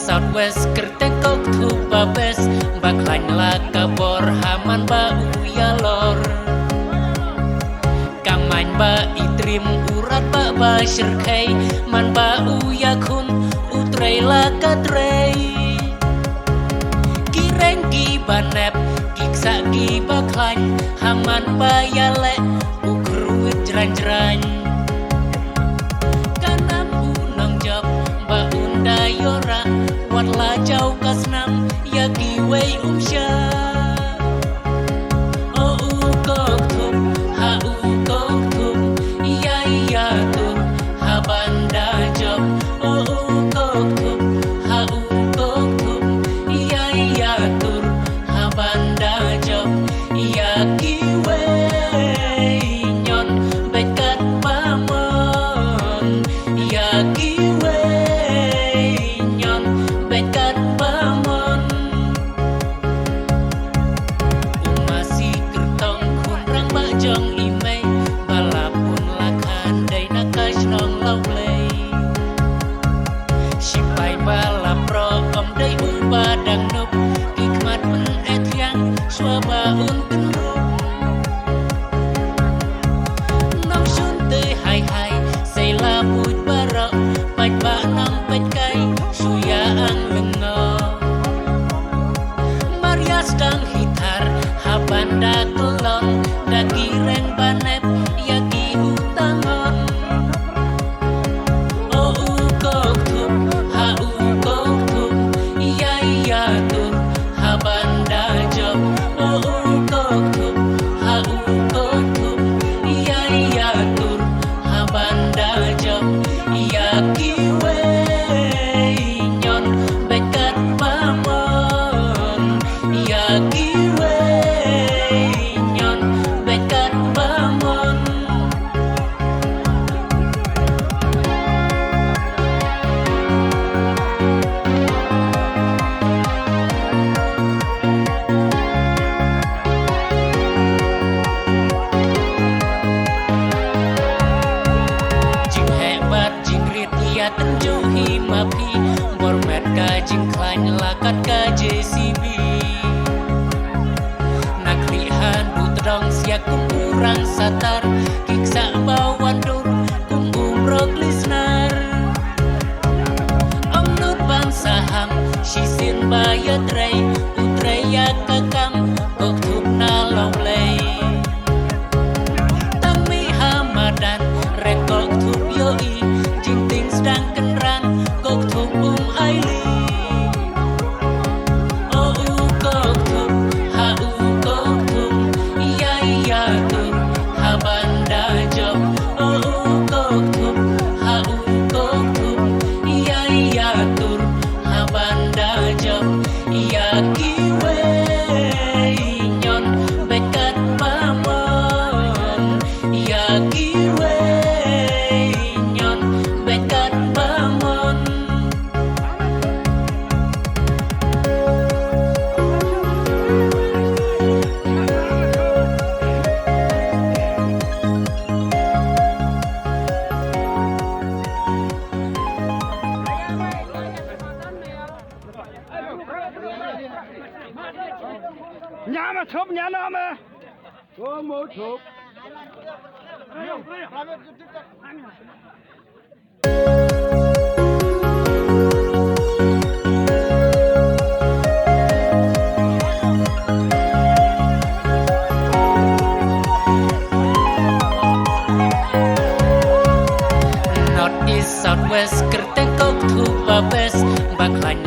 Southwest kertek kok tu babes baklan la kabor haman ba uyalor kamain ba itrim urat ba ba syirkai man ba uyakun utrei la katrei kireng gi banep kiksa gi baklan haman ba yale ukruit jran-jran kanam unang job ba unda yora wat la jauh kasnam ya giwei umsha o u kok tum ha u kok tum ya ya tum ha banda job o u kok tum ha u kok tum ya ya tum ha banda job ya giwei nyon bekat pamon ya giwei bekat pamon umasi kertong kunrang bajong imei balapun lakan day nakash nong lawlay sipai balap pro om day ubadang nup kikmat pen etyang swabaun penrup nong sunte hai hai say labut barok paj ba nong paj kai suya ang lengo Marias dang hitar habanda kelon dagi reng banep yagi utangon o u kok tum ha u kok tum iya iya tum habanda job o u kok tum ha u kok tum iya iya tum habanda job yagi bekat pamon ya giwei nyon bekat pamon jing hebat jing rit ya tenjuhi mapi bormet ka jing klan lakat ka JCB naklihan butrong siak kumurang satar kiksa bawan dur kumumrok lisnar om nur bang saham shisin bayat rei utreya kakam kok tup na lawlay tami hamadan rekok tup yoi jinting sedang kenrang kok tup aili o u kok tup ha u kok tup iya iya tup ha banda job o u kok tup ha u kok tup iya iya tup ha banda job iya giwei nyon bekat pamon iya giwei nyon bekat pamon nhà mà chụp nhà nào mà có một chụp North East Southwest kertek kok tu babes baklan